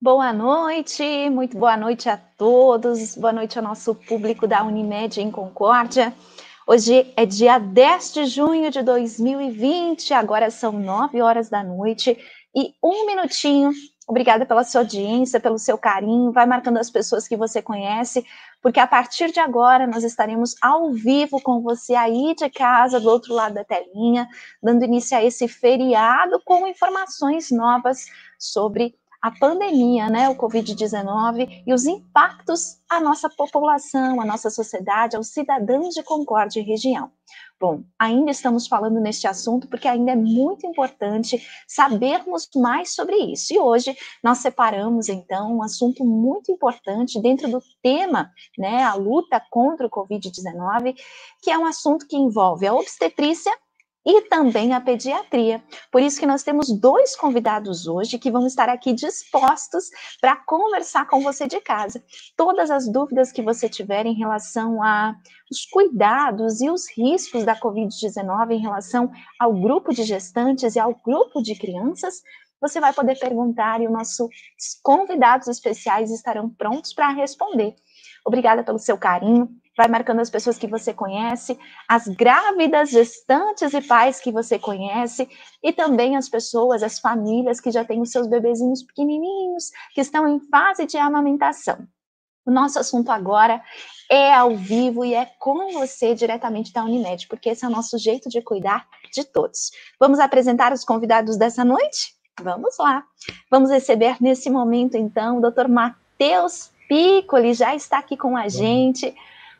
Boa noite, muito boa noite a todos, boa noite ao nosso público da Unimed em Concórdia. Hoje é dia 10 de junho de 2020, agora são 9 horas da noite e um minutinho. Obrigada pela sua audiência, pelo seu carinho, vai marcando as pessoas que você conhece, porque a partir de agora nós estaremos ao vivo com você aí de casa, do outro lado da telinha, dando início a esse feriado com informações novas sobre a pandemia, né, o Covid-19 e os impactos à nossa população, à nossa sociedade, aos cidadãos de Concórdia e região. Bom, ainda estamos falando neste assunto porque ainda é muito importante sabermos mais sobre isso. E hoje nós separamos, então, um assunto muito importante dentro do tema, né, a luta contra o Covid-19, que é um assunto que envolve a obstetrícia e também a pediatria. Por isso que nós temos dois convidados hoje que vão estar aqui dispostos para conversar com você de casa. Todas as dúvidas que você tiver em relação aos cuidados e os riscos da Covid-19 em relação ao grupo de gestantes e ao grupo de crianças, você vai poder perguntar e os nossos convidados especiais estarão prontos para responder. Obrigada pelo seu carinho. Vai marcando as pessoas que você conhece, as grávidas, gestantes e pais que você conhece, e também as pessoas, as famílias que já têm os seus bebezinhos pequenininhos, que estão em fase de amamentação. O nosso assunto agora é ao vivo e é com você diretamente da Unimed, porque esse é o nosso jeito de cuidar de todos. Vamos apresentar os convidados dessa noite? Vamos lá. Vamos receber nesse momento, então, o Dr. Matheus Piccoli, já está aqui com a gente.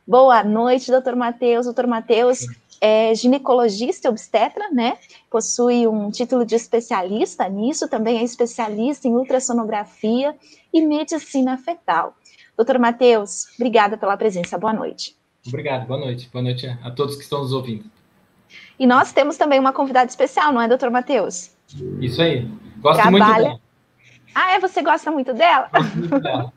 Boa noite, doutor Matheus. Doutor Matheus é ginecologista e obstetra, né? Possui um título de especialista nisso, também é especialista em ultrassonografia e medicina fetal. Doutor Matheus, obrigada pela presença. Boa noite. Obrigado, boa noite. Boa noite a todos que estão nos ouvindo. E nós temos também uma convidada especial, não é, doutor Matheus? Isso aí. Gosto muito dela. Ah, você gosta muito dela? Gosto muito dela.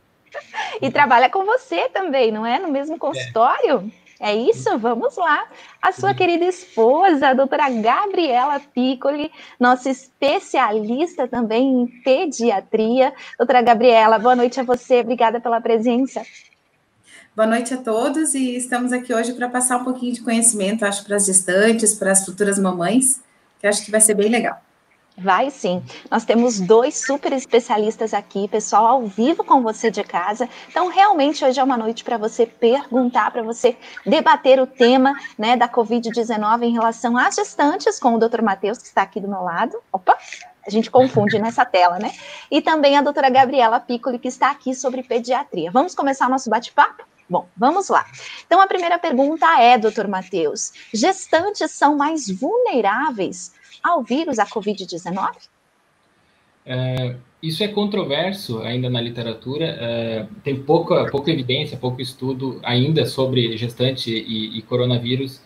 E trabalha com você também, não é? No mesmo consultório? É isso? Vamos lá. A sua querida esposa, a doutora Gabriela Piccoli, nossa especialista também em pediatria. Doutora Gabriela, boa noite a você, obrigada pela presença. Boa noite a todos e estamos aqui hoje para passar um pouquinho de conhecimento, acho, para as gestantes, para as futuras mamães, que acho que vai ser bem legal. Vai sim, nós temos dois super especialistas aqui, pessoal ao vivo com você de casa, então realmente hoje é uma noite para você perguntar, para você debater o tema, né, da Covid-19 em relação às gestantes, com o Dr. Matheus, que está aqui do meu lado, opa, a gente confunde nessa tela, né, e também a doutora Gabriela Piccoli, que está aqui sobre pediatria. Vamos começar o nosso bate-papo? Bom, vamos lá. Então a primeira pergunta é, doutor Matheus, gestantes são mais vulneráveis ao vírus, a Covid-19? Isso é controverso ainda na literatura, tem pouca evidência, pouco estudo ainda sobre gestante e coronavírus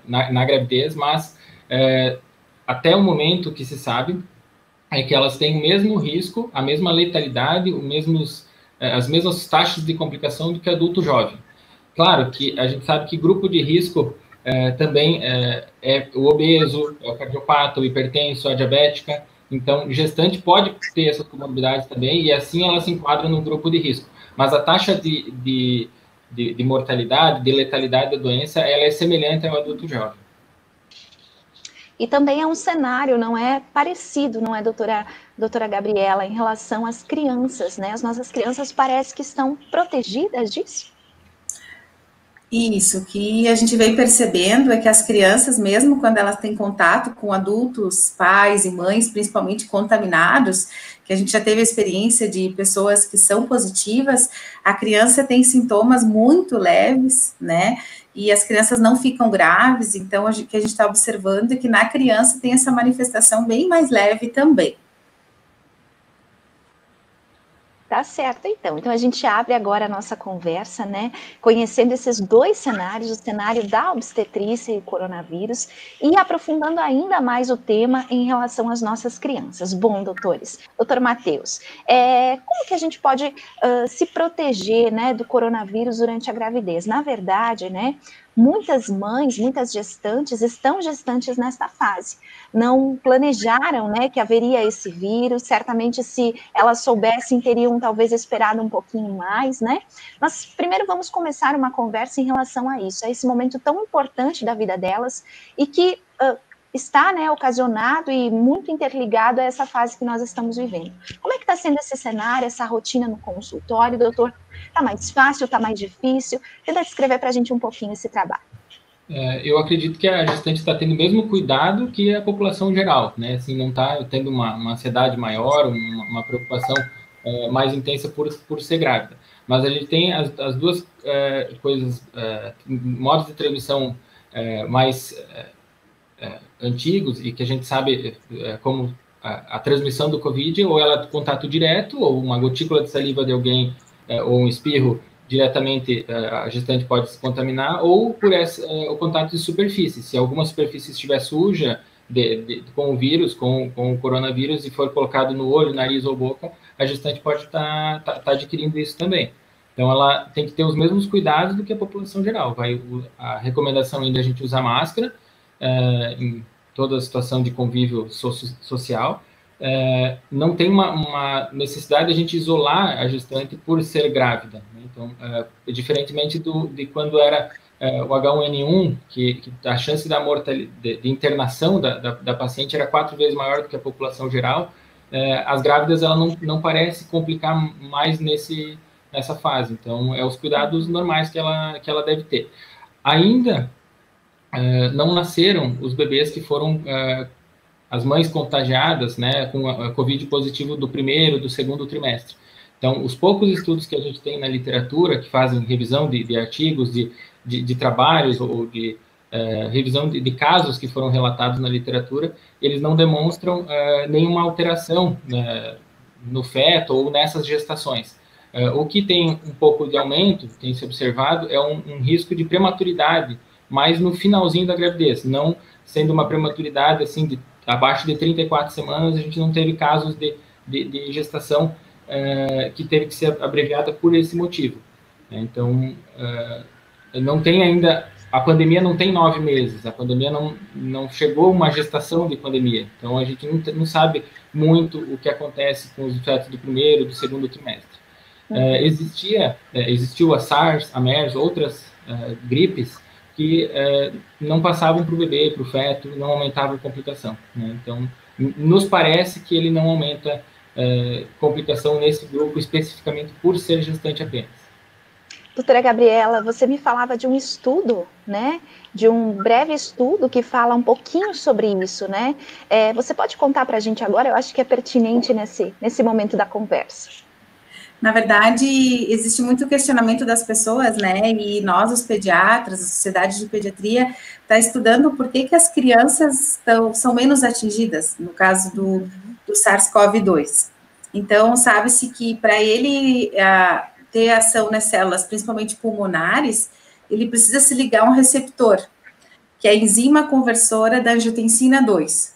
na gravidez, mas até o momento que se sabe é que elas têm o mesmo risco, a mesma letalidade, as mesmas taxas de complicação do que adulto jovem. Claro que a gente sabe que grupo de risco também é o obeso, é o cardiopata, o hipertenso, a diabética. Então, gestante pode ter essas comorbidades também, e assim ela se enquadra no grupo de risco. Mas a taxa de mortalidade, de letalidade da doença, ela é semelhante ao adulto jovem. E também é um cenário, não é parecido, não é, doutora Gabriela, em relação às crianças, né? As nossas crianças parece que estão protegidas disso? Isso, que a gente vem percebendo é que as crianças, mesmo quando elas têm contato com adultos, pais e mães, principalmente contaminados, que a gente já teve a experiência de pessoas que são positivas, a criança tem sintomas muito leves, né? E as crianças não ficam graves, então o que a gente está observando é que na criança tem essa manifestação bem mais leve também. Tá certo, então. Então a gente abre agora a nossa conversa, né? Conhecendo esses dois cenários, o cenário da obstetrícia e coronavírus, e aprofundando ainda mais o tema em relação às nossas crianças. Bom, doutores, doutor Matheus, como que a gente pode se proteger, né, do coronavírus durante a gravidez? Na verdade, né, muitas mães, muitas gestantes estão gestantes nesta fase. Não planejaram, né, que haveria esse vírus. Certamente, se elas soubessem, teriam talvez esperado um pouquinho mais, né? Mas primeiro vamos começar uma conversa em relação a isso, a esse momento tão importante da vida delas e que está, né, ocasionado e muito interligado a essa fase que nós estamos vivendo. Como é que está sendo esse cenário, essa rotina no consultório, doutor? Está mais fácil, está mais difícil? Tenta descrever para a gente um pouquinho esse trabalho. Eu acredito que a gestante está tendo o mesmo cuidado que a população geral, né? Assim, não está tendo uma ansiedade maior, uma preocupação mais intensa por ser grávida. Mas a gente tem as duas coisas, modos de transmissão mais antigos e que a gente sabe como a transmissão do Covid, ou ela é contato direto, ou uma gotícula de saliva de alguém, ou um espirro, diretamente a gestante pode se contaminar, ou por o contato de superfície. Se alguma superfície estiver suja com o vírus, com o coronavírus, e for colocado no olho, nariz ou boca, a gestante pode estar adquirindo isso também. Então, ela tem que ter os mesmos cuidados do que a população geral. A recomendação ainda é a gente usar máscara, em toda a situação de convívio social. Não tem uma necessidade de a gente isolar a gestante por ser grávida, né? Então, diferentemente de quando era o H1N1, que a chance da mortalidade, de internação da paciente era 4 vezes maior do que a população geral, as grávidas ela não parece complicar mais nessa fase. Então, os cuidados normais que ela deve ter. Ainda não nasceram os bebês que foram as mães contagiadas, né, com a Covid positivo do primeiro, do segundo trimestre. Então, os poucos estudos que a gente tem na literatura, que fazem revisão de artigos, de trabalhos, ou de revisão de casos que foram relatados na literatura, eles não demonstram nenhuma alteração no feto ou nessas gestações. O que tem um pouco de aumento, tem se observado, é um risco de prematuridade, mas no finalzinho da gravidez, não sendo uma prematuridade assim abaixo de 34 semanas, a gente não teve casos de gestação que teve que ser abreviada por esse motivo. Então, não tem ainda, a pandemia não tem 9 meses, a pandemia não chegou uma gestação de pandemia, então a gente não muito o que acontece com os fetos do primeiro e do segundo trimestre. Existiu a SARS, a MERS, outras gripes, que não passavam para o bebê, para o feto, não aumentavam a complicação, né? Então, nos parece que ele não aumenta complicação nesse grupo, especificamente por ser gestante apenas. Doutora Gabriela, você me falava de um estudo, né? De um breve estudo que fala um pouquinho sobre isso, né? Você pode contar para a gente agora? Eu acho que é pertinente nesse momento da conversa. Na verdade, existe muito questionamento das pessoas, né? E nós, os pediatras, a Sociedade de Pediatria, está estudando por que as crianças são menos atingidas, no caso do SARS-CoV-2. Então, sabe-se que para ele ter ação nas células, principalmente pulmonares, ele precisa se ligar a um receptor, que é a enzima conversora da angiotensina 2.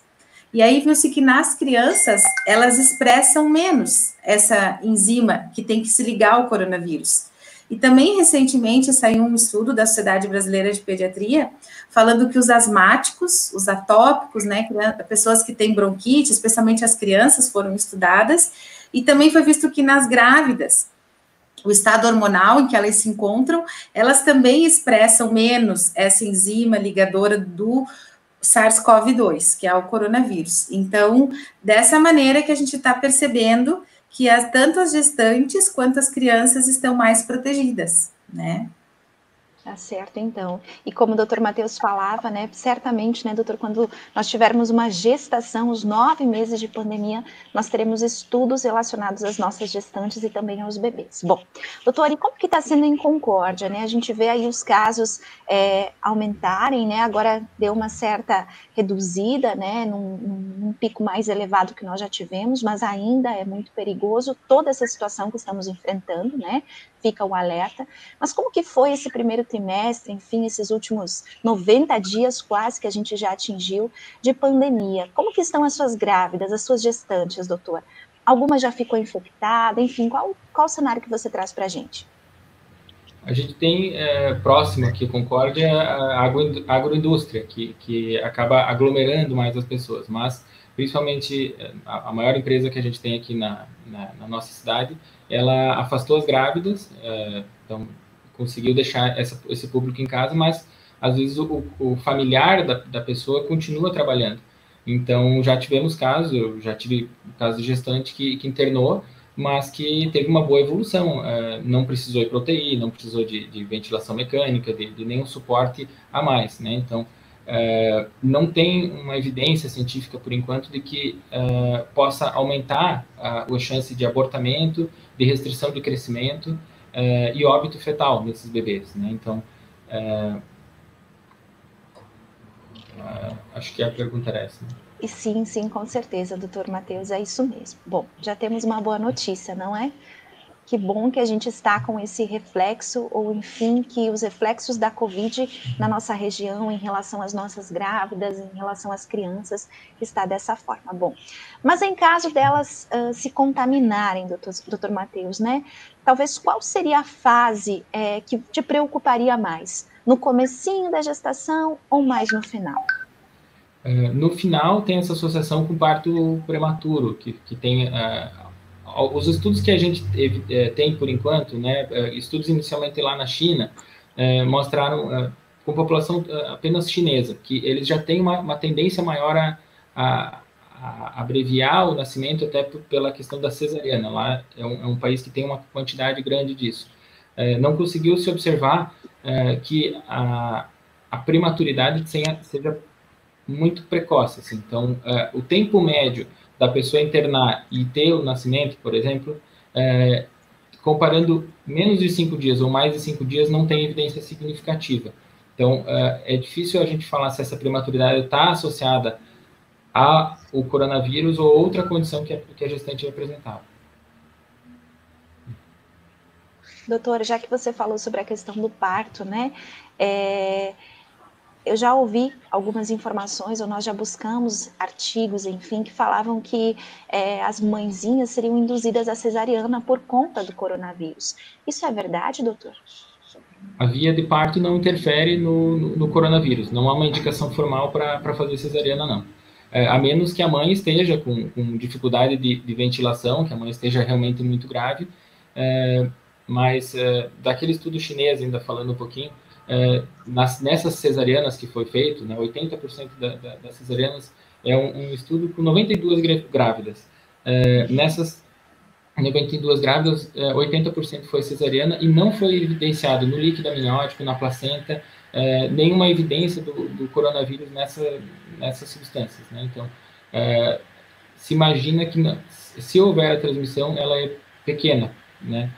E aí viu-se que nas crianças, elas expressam menos essa enzima que tem que se ligar ao coronavírus. E também, recentemente, saiu um estudo da Sociedade Brasileira de Pediatria, falando que os asmáticos, os atópicos, né, pessoas que têm bronquite, especialmente as crianças, foram estudadas, e também foi visto que nas grávidas, o estado hormonal em que elas se encontram, elas também expressam menos essa enzima ligadora do SARS-CoV-2, que é o coronavírus. Então, dessa maneira que a gente está percebendo que tanto as gestantes quanto as crianças estão mais protegidas, né? Tá certo, então. E como o doutor Matheus falava, né, certamente, né, doutor, quando nós tivermos uma gestação, os 9 meses de pandemia, nós teremos estudos relacionados às nossas gestantes e também aos bebês. Bom, doutor, e como que está sendo em Concórdia, né? A gente vê aí os casos aumentarem, né? Agora deu uma certa reduzida, né, num pico mais elevado que nós já tivemos, mas ainda é muito perigoso toda essa situação que estamos enfrentando, né? Fica o alerta. Mas como que foi esse primeiro trimestre, enfim, esses últimos 90 dias quase que a gente já atingiu de pandemia? Como que estão as suas grávidas, as suas gestantes, doutor? Alguma já ficou infectada? Enfim, qual o cenário que você traz para a gente? A gente tem próximo aqui, Concórdia, a agroindústria, que acaba aglomerando mais as pessoas, mas principalmente a maior empresa que a gente tem aqui na nossa cidade, ela afastou as grávidas, então conseguiu deixar esse público em casa, mas às vezes o familiar da pessoa continua trabalhando. Então já tivemos casos, eu já tive caso de gestante que internou, mas que teve uma boa evolução, não precisou ir para UTI, não precisou de ventilação mecânica, de nenhum suporte a mais, né? Então, não tem uma evidência científica, por enquanto, de que possa aumentar a chance de abortamento, de restrição de crescimento e óbito fetal nesses bebês, né? Então, acho que a pergunta era essa, né? E sim, com certeza, doutor Matheus, é isso mesmo. Bom, já temos uma boa notícia, não é? Que bom que a gente está com esse reflexo, ou enfim, que os reflexos da Covid na nossa região, em relação às nossas grávidas, em relação às crianças, está dessa forma. Bom, mas em caso delas se contaminarem, doutor Matheus, né? Talvez qual seria a fase que te preocuparia mais? No comecinho da gestação ou mais no final? No final, tem essa associação com parto prematuro, que tem os estudos que a gente tem por enquanto, né, estudos inicialmente lá na China, mostraram com população apenas chinesa, que eles já têm uma tendência maior a abreviar o nascimento até pela questão da cesariana. Lá é um país que tem uma quantidade grande disso. Não conseguiu se observar que a prematuridade seja muito precoce, assim. Então, o tempo médio da pessoa internar e ter o nascimento, por exemplo, comparando menos de 5 dias ou mais de 5 dias, não tem evidência significativa. Então, é difícil a gente falar se essa prematuridade está associada ao coronavírus ou outra condição que a gestante apresentava. Doutora, já que você falou sobre a questão do parto, né, eu já ouvi algumas informações, ou nós já buscamos artigos, enfim, que falavam que as mãezinhas seriam induzidas à cesariana por conta do coronavírus. Isso é verdade, doutor? A via de parto não interfere no coronavírus, não há uma indicação formal para fazer cesariana, não. A menos que a mãe esteja com dificuldade de ventilação, que a mãe esteja realmente muito grave, mas daquele estudo chinês, ainda falando um pouquinho, nessas cesarianas que foi feito, né, 80% das cesarianas é um estudo com 92 grávidas. Nessas 92 grávidas, 80% foi cesariana e não foi evidenciado no líquido amniótico, na placenta, nenhuma evidência do coronavírus nessas substâncias, né? Então, se imagina que se houver a transmissão, ela é pequena, né?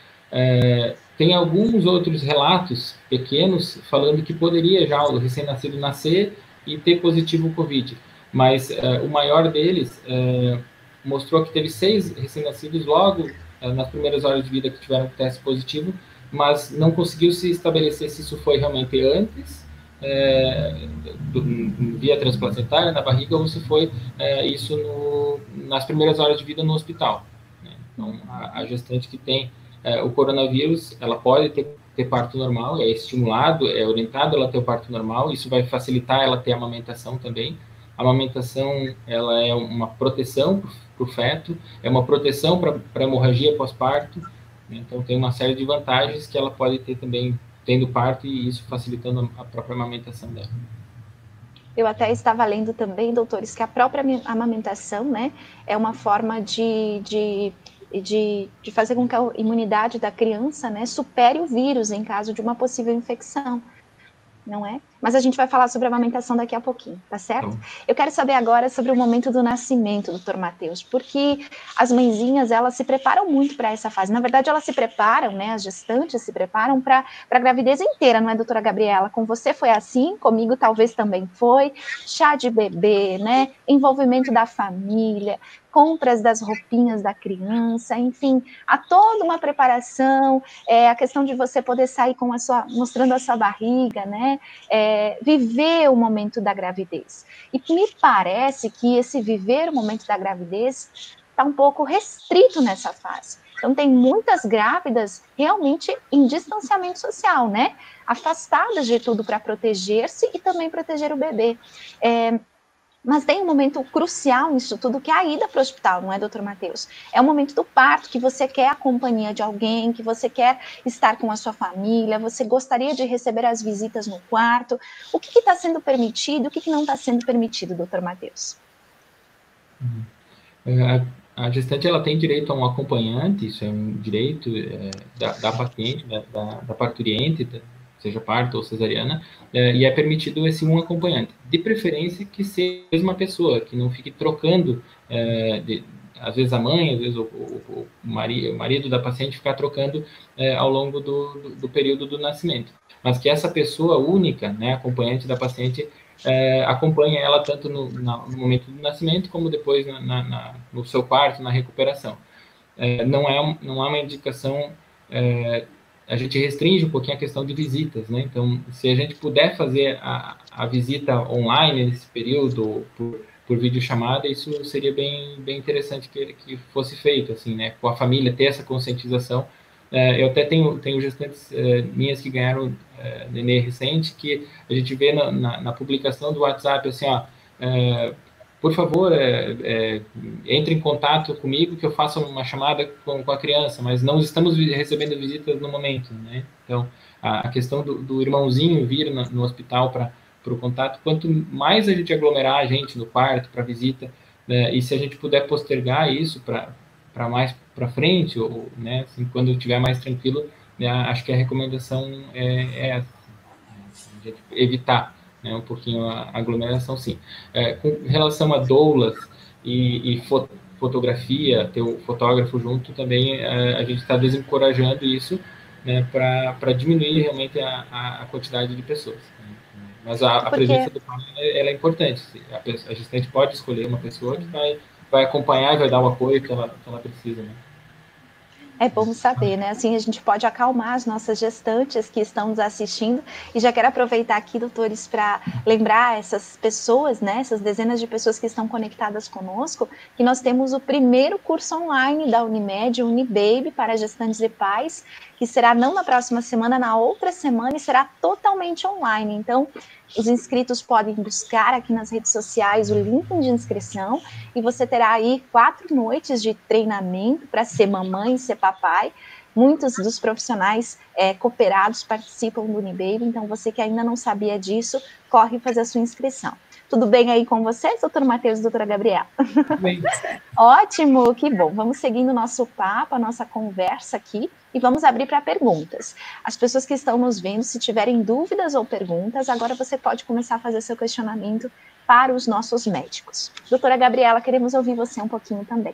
Tem alguns outros relatos pequenos falando que poderia já o recém-nascido nascer e ter positivo o Covid, mas o maior deles mostrou que teve 6 recém-nascidos logo nas primeiras horas de vida que tiveram teste positivo, mas não conseguiu se estabelecer se isso foi realmente antes, via transplacentária, na barriga, ou se foi isso nas primeiras horas de vida no hospital, né? Então, a gestante que tem o coronavírus, ela pode ter parto normal, é estimulado, é orientado ela ter o parto normal, isso vai facilitar ela ter amamentação também. A amamentação, ela é uma proteção para o feto, é uma proteção para hemorragia pós-parto, né? Então tem uma série de vantagens que ela pode ter também tendo parto e isso facilitando a própria amamentação dela. Eu até estava lendo também, doutores, que a própria amamentação, né, é uma forma de fazer com que a imunidade da criança, né, supere o vírus em caso de uma possível infecção, não é? Mas a gente vai falar sobre a amamentação daqui a pouquinho, tá certo? Eu quero saber agora sobre o momento do nascimento, doutor Matheus, porque as mãezinhas, elas se preparam muito para essa fase. Na verdade, elas se preparam, né, as gestantes se preparam para a gravidez inteira, não é, doutora Gabriela? Com você foi assim, comigo talvez também foi. Chá de bebê, né, envolvimento da família, compras das roupinhas da criança, enfim, há toda uma preparação, a questão de você poder sair mostrando a sua barriga, né, viver o momento da gravidez. E me parece que esse viver o momento da gravidez está um pouco restrito nessa fase. Então, tem muitas grávidas realmente em distanciamento social, né? Afastadas de tudo para proteger-se e também proteger o bebê. Mas tem um momento crucial nisso tudo, que é a ida para o hospital, não é, doutor Matheus? É o momento do parto, que você quer a companhia de alguém, que você quer estar com a sua família, você gostaria de receber as visitas no quarto. O que está sendo permitido, o que não está sendo permitido, doutor Matheus? A gestante, ela tem direito a um acompanhante, isso é um direito da paciente, da parturiente, seja parto ou cesariana, e é permitido esse um acompanhante. De preferência que seja a mesma pessoa, que não fique trocando, às vezes a mãe, às vezes o marido da paciente ficar trocando ao longo do período do nascimento. Mas que essa pessoa única, né, acompanhante da paciente, acompanha ela tanto no momento do nascimento, como depois no seu parto, na recuperação. Não há uma indicação, a gente restringe um pouquinho a questão de visitas, né? Então, se a gente puder fazer a visita online nesse período, por videochamada, isso seria bem interessante que fosse feito, assim, né? Com a família, ter essa conscientização. Eu até tenho gestantes minhas que ganharam nenê recente, que a gente vê na publicação do WhatsApp, assim, ó, por favor, entre em contato comigo que eu faça uma chamada com a criança, mas não estamos recebendo visitas no momento, né? Então, a questão do irmãozinho vir no hospital para o contato, quanto mais a gente aglomerar a gente no quarto para visita, né, e se a gente puder postergar isso para mais para frente, ou, né, assim, quando estiver mais tranquilo, né, acho que a recomendação é evitar, né, um pouquinho a aglomeração, sim. Com relação a doulas e fotografia, ter o fotógrafo junto, também a gente está desencorajando isso, né, para diminuir realmente a quantidade de pessoas. Mas a presença do pai, ela é importante. A gestante pode escolher uma pessoa que vai acompanhar e vai dar o apoio que ela precisa, né? É bom saber, né? Assim a gente pode acalmar as nossas gestantes que estão nos assistindo. E já quero aproveitar aqui, doutores, para lembrar essas pessoas, né? Essas dezenas de pessoas que estão conectadas conosco, que nós temos o primeiro curso online da Unimed, Unibaby, para gestantes e pais, que será não na próxima semana, na outra semana, e será totalmente online. Então, os inscritos podem buscar aqui nas redes sociais o link de inscrição e você terá aí 4 noites de treinamento para ser mamãe e ser papai. Muitos dos profissionais cooperados participam do Unibaby, então você que ainda não sabia disso, corre fazer a sua inscrição. Tudo bem aí com vocês, doutor Matheus e doutora Gabriela? Bem. Ótimo, que bom. Vamos seguindo o nosso papo, a nossa conversa aqui e vamos abrir para perguntas. As pessoas que estão nos vendo, se tiverem dúvidas ou perguntas, agora você pode começar a fazer seu questionamento para os nossos médicos. Doutora Gabriela, queremos ouvir você um pouquinho também.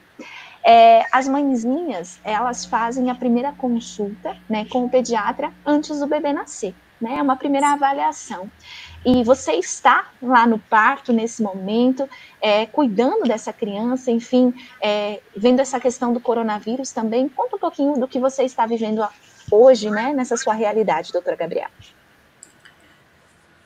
As mãezinhas, elas fazem a primeira consulta, né, com o pediatra antes do bebê nascer, né? É uma primeira avaliação. E você está lá no parto nesse momento, cuidando dessa criança, enfim, vendo essa questão do coronavírus também. Conta um pouquinho do que você está vivendo hoje, né, nessa sua realidade, doutora Gabriela.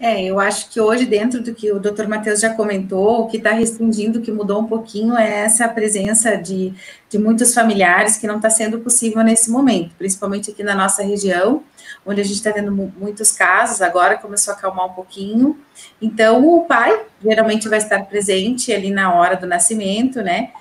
Eu acho que hoje, dentro do que o doutor Matheus já comentou, o que está restringindo, o que mudou um pouquinho, é essa presença de muitos familiares que não está sendo possível nesse momento, principalmente aqui na nossa região, onde a gente está tendo muitos casos, agora começou a acalmar um pouquinho. Então, o pai geralmente vai estar presente ali na hora do nascimento, né?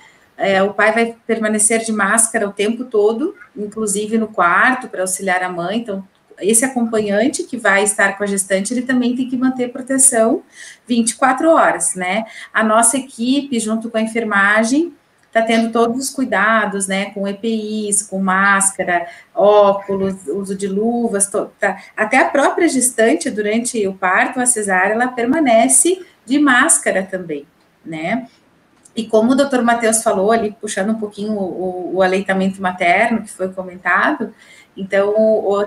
O pai vai permanecer de máscara o tempo todo, inclusive no quarto, para auxiliar a mãe. Então, esse acompanhante que vai estar com a gestante, ele também tem que manter proteção 24 horas, né? A nossa equipe, junto com a enfermagem, está tendo todos os cuidados, né? Com EPIs, com máscara, óculos, uso de luvas, até a própria gestante, durante o parto, a cesárea, ela permanece de máscara também, né? E como o doutor Matheus falou ali, puxando um pouquinho o aleitamento materno, que foi comentado, então,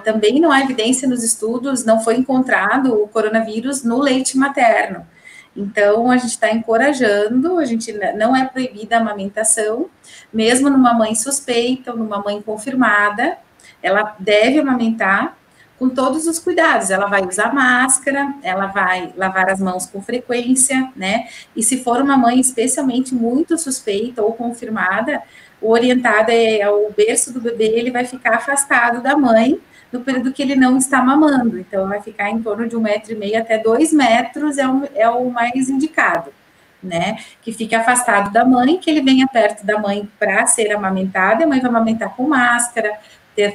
também não há evidência nos estudos, não foi encontrado o coronavírus no leite materno. Então, a gente está encorajando, a gente não é proibida a amamentação, mesmo numa mãe suspeita ou numa mãe confirmada, ela deve amamentar com todos os cuidados. Ela vai usar máscara, ela vai lavar as mãos com frequência, né? E se for uma mãe especialmente muito suspeita ou confirmada, o orientado é o berço do bebê, ele vai ficar afastado da mãe no período que ele não está mamando. Então, vai ficar em torno de 1,5 m até 2 metros, é o mais indicado, né? Que fique afastado da mãe, que ele venha perto da mãe para ser amamentado, e a mãe vai amamentar com máscara,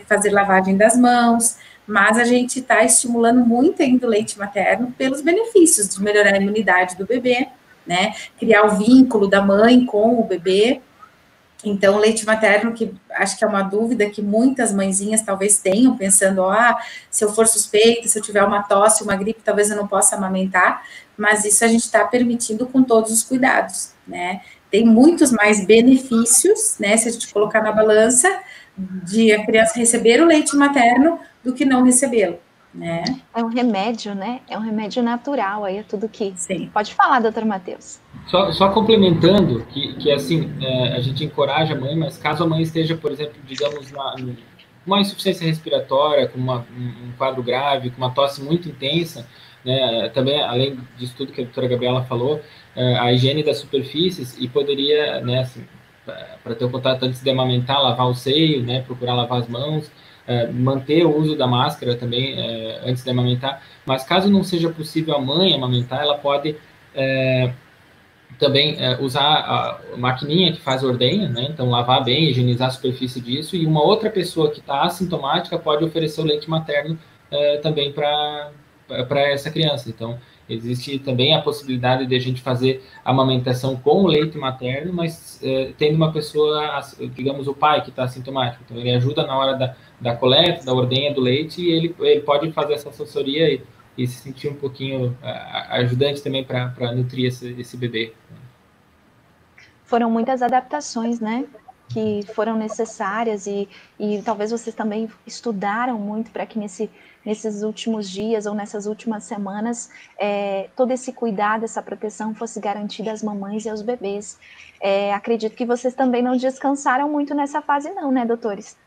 fazer lavagem das mãos, mas a gente está estimulando muito ainda o leite materno pelos benefícios de melhorar a imunidade do bebê, né? Criar o vínculo da mãe com o bebê. Então, o leite materno, que acho que é uma dúvida que muitas mãezinhas talvez tenham, pensando, se eu for suspeita, se eu tiver uma tosse, uma gripe, talvez eu não possa amamentar, mas isso a gente está permitindo com todos os cuidados, né? Tem muitos mais benefícios, né, se a gente colocar na balança, de a criança receber o leite materno do que não recebê-lo, né? É um remédio, né? É um remédio natural, aí é tudo que... Sim. Pode falar, doutor Matheus. Só complementando, que assim, a gente encoraja a mãe, mas caso a mãe esteja, por exemplo, digamos, uma insuficiência respiratória, com um quadro grave, com uma tosse muito intensa, né, também, além disso tudo que a doutora Gabriela falou, a higiene das superfícies, e poderia, né, assim, para ter o contato antes de amamentar, lavar o seio, né, procurar lavar as mãos, manter o uso da máscara também antes de amamentar, mas caso não seja possível a mãe amamentar, ela pode também usar a maquininha que faz ordenha, né, então lavar bem, higienizar a superfície disso, e uma outra pessoa que está assintomática pode oferecer o leite materno também para essa criança. Então, existe também a possibilidade de a gente fazer a amamentação com o leite materno, mas tendo uma pessoa, digamos, o pai que está assintomático. Então, ele ajuda na hora da coleta, da ordenha do leite, e ele pode fazer essa assessoria e se sentir um pouquinho ajudante também para nutrir esse bebê. Foram muitas adaptações, né, que foram necessárias e talvez vocês também estudaram muito para que nesses últimos dias ou nessas últimas semanas todo esse cuidado, essa proteção fosse garantida às mamães e aos bebês. Acredito que vocês também não descansaram muito nessa fase não, né, doutores?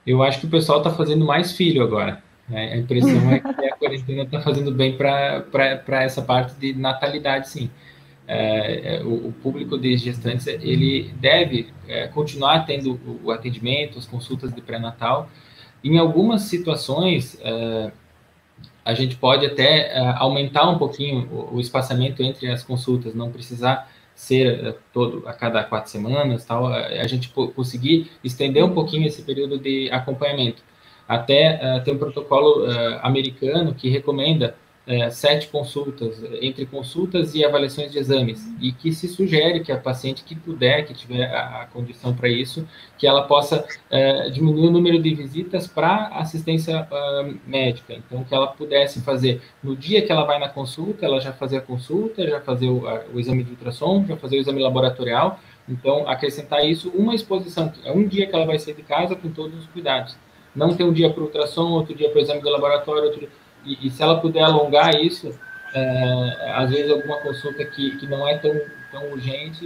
Eu acho que o pessoal está fazendo mais filho agora. A impressão é que a quarentena está fazendo bem para essa parte de natalidade, sim. O público de gestantes, ele deve continuar tendo o atendimento, as consultas de pré-natal. Em algumas situações, a gente pode até aumentar um pouquinho o espaçamento entre as consultas, não precisar ser todo a cada 4 semanas, tal, a gente conseguir estender um pouquinho esse período de acompanhamento. Até tem um protocolo americano que recomenda 7 consultas, entre consultas e avaliações de exames, e que se sugere que a paciente que puder, que tiver a condição para isso, que ela possa diminuir o número de visitas para assistência médica. Então, que ela pudesse fazer, no dia que ela vai na consulta, ela já fazer a consulta, já fazer o exame de ultrassom, já fazer o exame laboratorial. Então, acrescentar isso, uma exposição, é um dia que ela vai sair de casa com todos os cuidados. Não ter um dia para o ultrassom, outro dia para o exame de laboratório, outro dia... E se ela puder alongar isso, às vezes alguma consulta que não é tão urgente,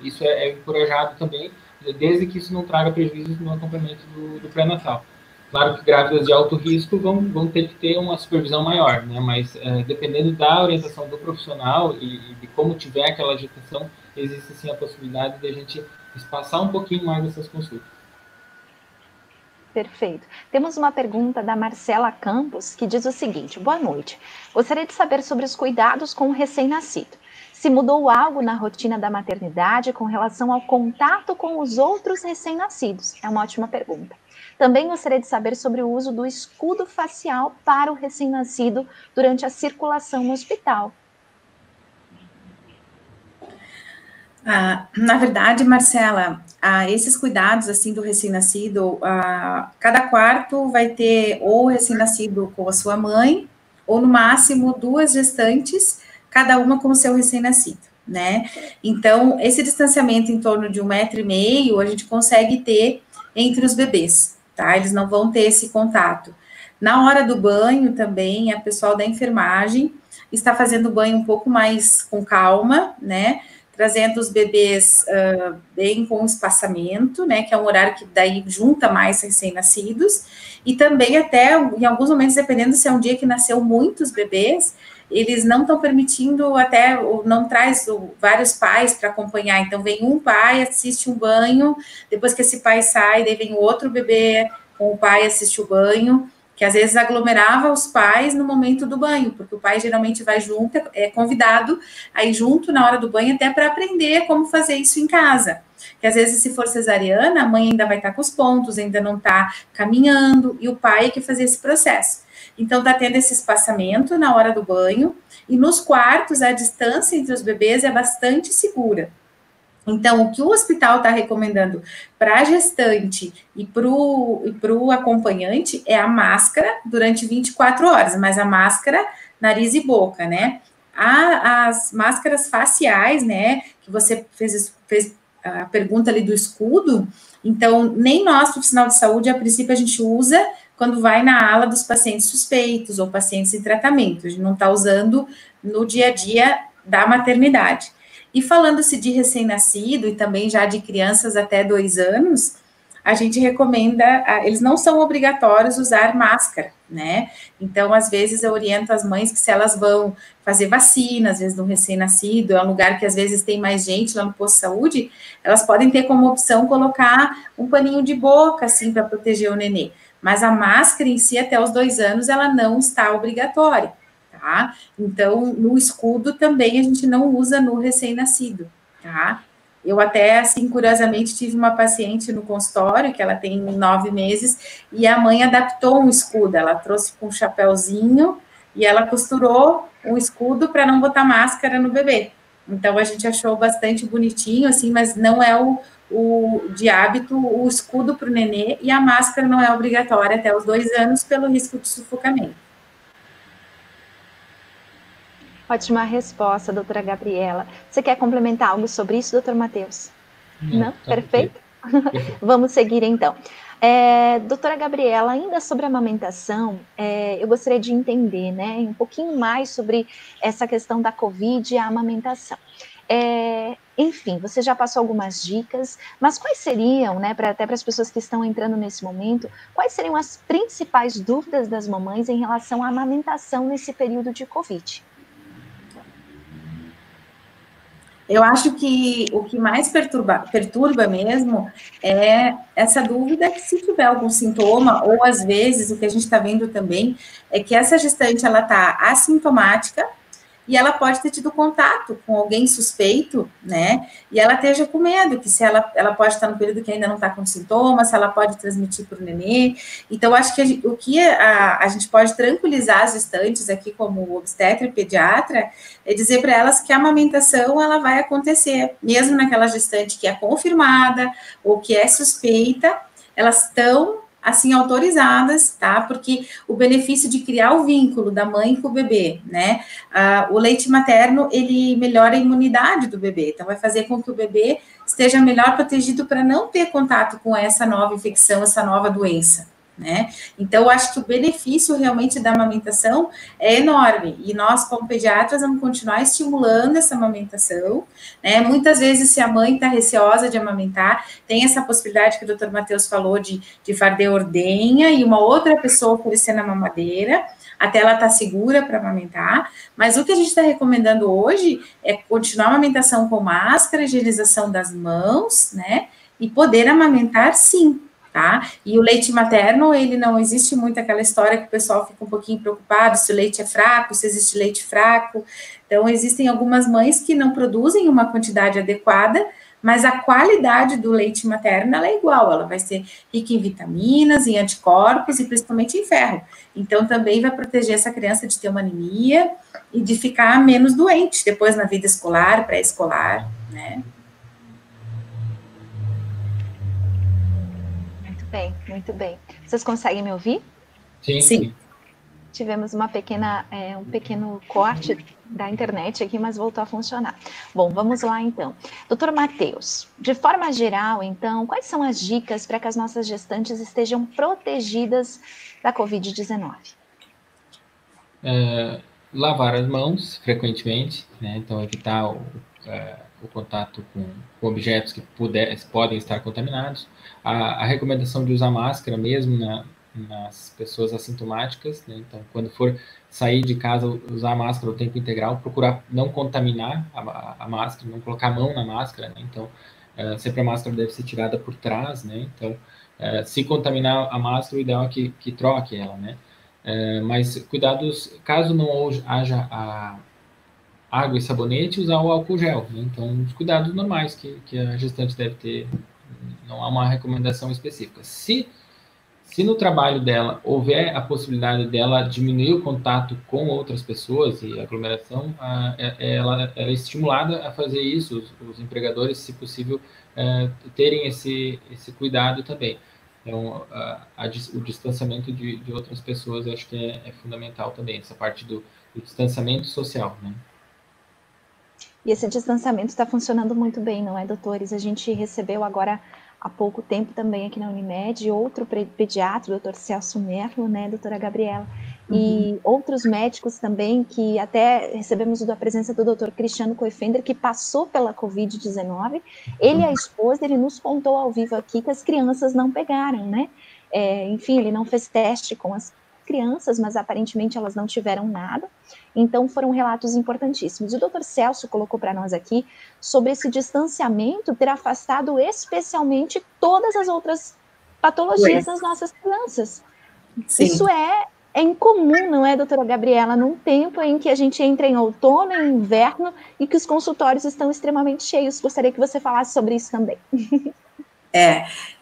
isso é encorajado também, desde que isso não traga prejuízos no acompanhamento do pré-natal. Claro que grávidas de alto risco vão ter que ter uma supervisão maior, né? Mas dependendo da orientação do profissional e de como tiver aquela gestação, existe sim a possibilidade de a gente espaçar um pouquinho mais essas consultas. Perfeito. Temos uma pergunta da Marcela Campos, que diz o seguinte: boa noite. Gostaria de saber sobre os cuidados com o recém-nascido. Se mudou algo na rotina da maternidade com relação ao contato com os outros recém-nascidos? É uma ótima pergunta. Também gostaria de saber sobre o uso do escudo facial para o recém-nascido durante a circulação no hospital. Na verdade, Marcela, esses cuidados assim do recém-nascido, cada quarto vai ter ou o recém-nascido com a sua mãe, ou no máximo 2 gestantes, cada uma com o seu recém-nascido, né? Então, esse distanciamento em torno de 1,5 m a gente consegue ter entre os bebês, tá? Eles não vão ter esse contato. Na hora do banho também, a pessoal da enfermagem está fazendo o banho um pouco mais com calma, né? trazendo os bebês bem com espaçamento, né, que é um horário que daí junta mais recém-nascidos, e também até, em alguns momentos, dependendo se é um dia que nasceu muitos bebês, eles não estão permitindo até, não traz vários pais para acompanhar, então vem um pai, assiste um banho, depois que esse pai sai, daí vem outro bebê com o pai, assiste o banho, que às vezes aglomerava os pais no momento do banho, porque o pai geralmente vai junto, é convidado aí junto na hora do banho, até para aprender como fazer isso em casa. Que às vezes, se for cesariana, a mãe ainda vai estar com os pontos, ainda não está caminhando, e o pai é que fazia esse processo. Então, está tendo esse espaçamento na hora do banho, e nos quartos, a distância entre os bebês é bastante segura. Então, o que o hospital está recomendando para a gestante e para o acompanhante é a máscara durante 24 horas, mas a máscara, nariz e boca, né? As máscaras faciais, né? Que você fez a pergunta ali do escudo, então, nem nós, profissional de saúde, a princípio a gente usa quando vai na ala dos pacientes suspeitos ou pacientes em tratamento, a gente não está usando no dia a dia da maternidade. E falando-se de recém-nascido e também já de crianças até 2 anos, a gente recomenda, eles não são obrigatórios usar máscara, né? Então, às vezes, eu oriento as mães que se elas vão fazer vacina, às vezes no recém-nascido, é um lugar que às vezes tem mais gente lá no posto de saúde, elas podem ter como opção colocar um paninho de boca, assim, para proteger o nenê. Mas a máscara em si, até os 2 anos, ela não está obrigatória. Tá? Então, no escudo também a gente não usa no recém-nascido, tá? Eu até, assim, curiosamente, tive uma paciente no consultório, que ela tem 9 meses, e a mãe adaptou um escudo, ela trouxe com um chapéuzinho, e ela costurou um escudo para não botar máscara no bebê. Então, a gente achou bastante bonitinho, assim, mas não é de hábito o escudo para o nenê, e a máscara não é obrigatória até os 2 anos, pelo risco de sufocamento. Ótima resposta, doutora Gabriela. Você quer complementar algo sobre isso, doutor Matheus? Não? Tá Perfeito? Vamos seguir, então. Doutora Gabriela, ainda sobre a amamentação, eu gostaria de entender, né, um pouquinho mais sobre essa questão da Covid e a amamentação. Enfim, você já passou algumas dicas, mas quais seriam, né, até para as pessoas que estão entrando nesse momento, quais seriam as principais dúvidas das mamães em relação à amamentação nesse período de Covid? Eu acho que o que mais perturba mesmo é essa dúvida que se tiver algum sintoma, ou às vezes o que a gente está vendo também é que essa gestante ela está assintomática e ela pode ter tido contato com alguém suspeito, né? E ela esteja com medo, que se ela pode estar no período que ainda não está com sintomas, se ela pode transmitir para o nenê. Então, acho que o que a gente pode tranquilizar as gestantes aqui, como obstetra e pediatra, é dizer para elas que a amamentação, ela vai acontecer, mesmo naquela gestante que é confirmada ou que é suspeita, elas estão assim, autorizadas, tá? Porque o benefício de criar o vínculo da mãe com o bebê, né? O leite materno, ele melhora a imunidade do bebê, então vai fazer com que o bebê esteja melhor protegido para não ter contato com essa nova infecção, essa nova doença, né? Então, eu acho que o benefício realmente da amamentação é enorme, e nós, como pediatras, vamos continuar estimulando essa amamentação, né? Muitas vezes, se a mãe está receosa de amamentar, tem essa possibilidade que o doutor Matheus falou de fazer ordenha e uma outra pessoa oferecendo a mamadeira, até ela estar segura para amamentar, mas o que a gente está recomendando hoje é continuar a amamentação com máscara, higienização das mãos, né? E poder amamentar, sim. Tá? E o leite materno, ele não existe muito aquela história que o pessoal fica um pouquinho preocupado se o leite é fraco, se existe leite fraco. Então, existem algumas mães que não produzem uma quantidade adequada, mas a qualidade do leite materno, ela é igual, ela vai ser rica em vitaminas, em anticorpos e principalmente em ferro. Então, também vai proteger essa criança de ter uma anemia e de ficar menos doente depois na vida escolar, pré-escolar, né? Bem, muito bem. Vocês conseguem me ouvir? Sim. Sim. Tivemos um pequeno corte da internet aqui, mas voltou a funcionar. Bom, vamos lá então. Doutor Matheus, de forma geral, então, quais são as dicas para que as nossas gestantes estejam protegidas da Covid-19? Lavar as mãos frequentemente, né? Então, evitar o contato com objetos que podem estar contaminados. A recomendação de usar máscara mesmo nas pessoas assintomáticas, né? Então, quando for sair de casa, usar a máscara o tempo integral, procurar não contaminar a máscara, não colocar a mão na máscara, né? Então, sempre a máscara deve ser tirada por trás, né? Então, se contaminar a máscara, o ideal é que troque ela, né? Mas cuidados, caso não haja água e sabonete, usar o álcool gel, né? Então, os cuidados normais que a gestante deve ter, não há uma recomendação específica. Se no trabalho dela houver a possibilidade dela diminuir o contato com outras pessoas e aglomeração, ela é estimulada a fazer isso, os empregadores, se possível, terem esse cuidado também. Então, o distanciamento de outras pessoas, eu acho que é fundamental também, essa parte do distanciamento social, né? E esse distanciamento está funcionando muito bem, não é, doutores? A gente recebeu agora há pouco tempo também aqui na Unimed outro pediatra, o doutor Celso Merlo, né, doutora Gabriela, e outros médicos também, que até recebemos a presença do doutor Cristiano Coifender, que passou pela Covid-19. Ele e a esposa, ele nos contou ao vivo aqui que as crianças não pegaram, né? Enfim, ele não fez teste com as crianças, mas aparentemente elas não tiveram nada. Então, foram relatos importantíssimos. O doutor Celso colocou para nós aqui sobre esse distanciamento ter afastado especialmente todas as outras patologias das nossas crianças. Sim. Isso é incomum, não é, doutora Gabriela? Num tempo em que a gente entra em outono, em inverno, e que os consultórios estão extremamente cheios. Gostaria que você falasse sobre isso também.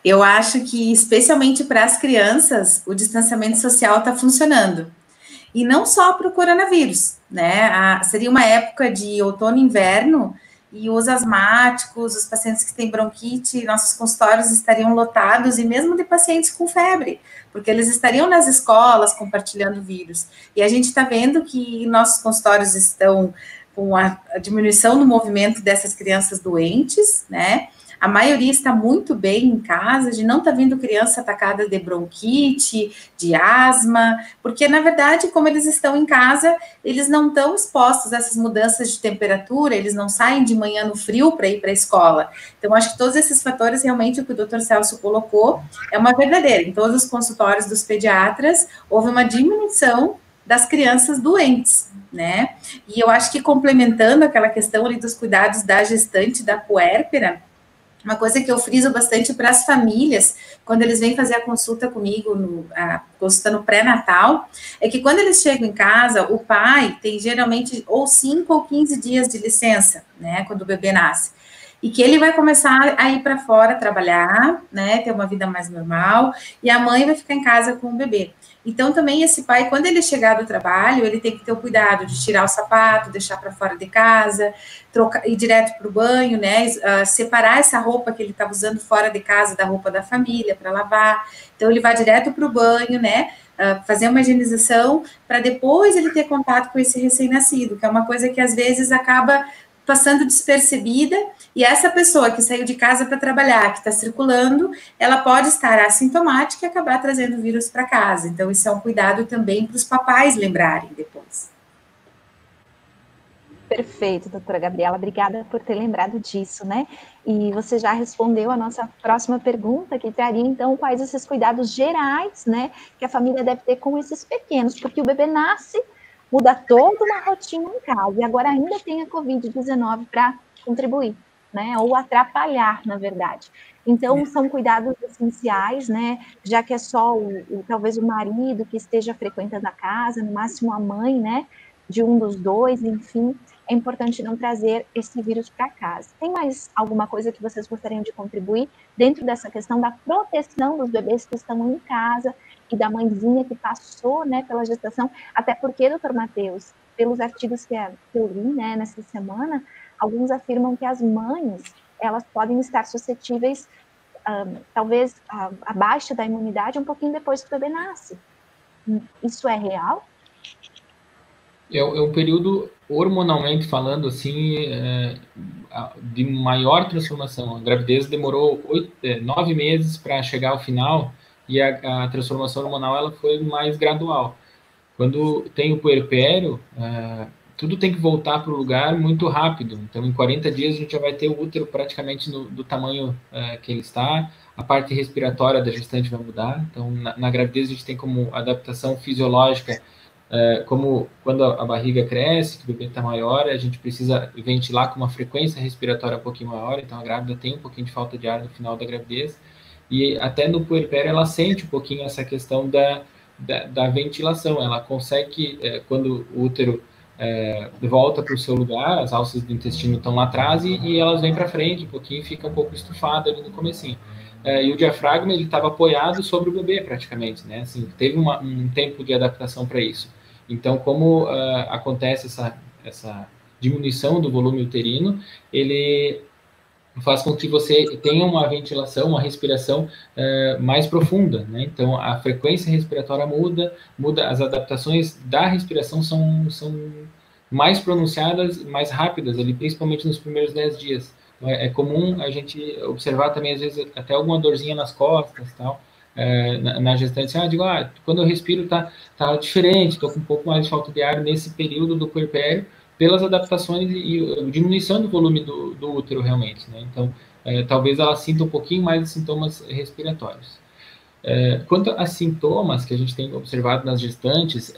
Eu acho que, especialmente para as crianças, o distanciamento social está funcionando. E não só para o coronavírus, né? Seria uma época de outono e inverno, e os asmáticos, os pacientes que têm bronquite, nossos consultórios estariam lotados, e mesmo de pacientes com febre, porque eles estariam nas escolas compartilhando vírus. E a gente está vendo que nossos consultórios estão com a diminuição no movimento dessas crianças doentes, né? A maioria está muito bem em casa, de não estar vindo criança atacada de bronquite, de asma, porque, na verdade, como eles estão em casa, eles não estão expostos a essas mudanças de temperatura, eles não saem de manhã no frio para ir para a escola. Então, acho que todos esses fatores, realmente, o que o doutor Celso colocou, é uma verdadeira. Em todos os consultórios dos pediatras, houve uma diminuição das crianças doentes, né? E eu acho que, complementando aquela questão ali dos cuidados da gestante, da puérpera, uma coisa que eu friso bastante para as famílias, quando eles vêm fazer a consulta comigo, a consulta no pré-natal, é que quando eles chegam em casa, o pai tem geralmente ou 5 ou 15 dias de licença, né, quando o bebê nasce. E que ele vai começar a ir para fora trabalhar, né, ter uma vida mais normal, e a mãe vai ficar em casa com o bebê. Então, também esse pai, quando ele chegar do trabalho, ele tem que ter o cuidado de tirar o sapato, deixar para fora de casa, ir direto para o banho, né, separar essa roupa que ele estava usando fora de casa da roupa da família para lavar. Então, ele vai direto para o banho, né, fazer uma higienização, para depois ele ter contato com esse recém-nascido, que é uma coisa que às vezes acaba passando despercebida, e essa pessoa que saiu de casa para trabalhar, que está circulando, ela pode estar assintomática e acabar trazendo o vírus para casa. Então, isso é um cuidado também para os papais lembrarem depois. Perfeito, doutora Gabriela, obrigada por ter lembrado disso, né? E você já respondeu a nossa próxima pergunta, que traria, então, quais esses cuidados gerais, né, que a família deve ter com esses pequenos, porque o bebê nasce, muda toda uma rotina em casa, e agora ainda tem a Covid-19 para contribuir, né, ou atrapalhar, na verdade. Então, são cuidados essenciais, né, já que é só talvez o marido que esteja frequentando a casa, no máximo a mãe, né, de um dos dois, enfim, é importante não trazer esse vírus para casa. Tem mais alguma coisa que vocês gostariam de contribuir dentro dessa questão da proteção dos bebês que estão em casa e da mãezinha que passou, né, pela gestação? Até porque, doutor Matheus, pelos artigos que eu li, né, nessa semana, alguns afirmam que as mães, elas podem estar suscetíveis, talvez, a baixa da imunidade um pouquinho depois que o bebê nasce. Isso é real? É um período, hormonalmente falando, assim, de maior transformação. A gravidez demorou 9 meses para chegar ao final, e a transformação hormonal ela foi mais gradual. Quando tem o puerpério, tudo tem que voltar para o lugar muito rápido. Então, em 40 dias, a gente já vai ter o útero praticamente do tamanho que ele está. A parte respiratória da gestante vai mudar. Então, na gravidez, a gente tem como adaptação fisiológica, como quando a barriga cresce, que o bebê está maior, a gente precisa ventilar com uma frequência respiratória um pouquinho maior. Então, a grávida tem um pouquinho de falta de ar no final da gravidez. E até no puerpério, ela sente um pouquinho essa questão da ventilação. Ela consegue, quando o útero volta para o seu lugar, as alças do intestino estão lá atrás e elas vêm para frente um pouquinho e fica um pouco estufada ali no comecinho. E o diafragma, ele estava apoiado sobre o bebê praticamente, né? Assim, teve um tempo de adaptação para isso. Então, como acontece essa diminuição do volume uterino, ele faz com que você tenha uma ventilação, uma respiração mais profunda, né? Então, a frequência respiratória muda, as adaptações da respiração são mais pronunciadas, mais rápidas, ali, principalmente nos primeiros 10 dias. É comum a gente observar também, às vezes, até alguma dorzinha nas costas, tal, na gestante. Quando eu respiro tá diferente, estou com um pouco mais de falta de ar nesse período do puerpério, pelas adaptações e diminuição do volume do útero, realmente, né? Então, talvez ela sinta um pouquinho mais de sintomas respiratórios. Quanto a sintomas que a gente tem observado nas gestantes,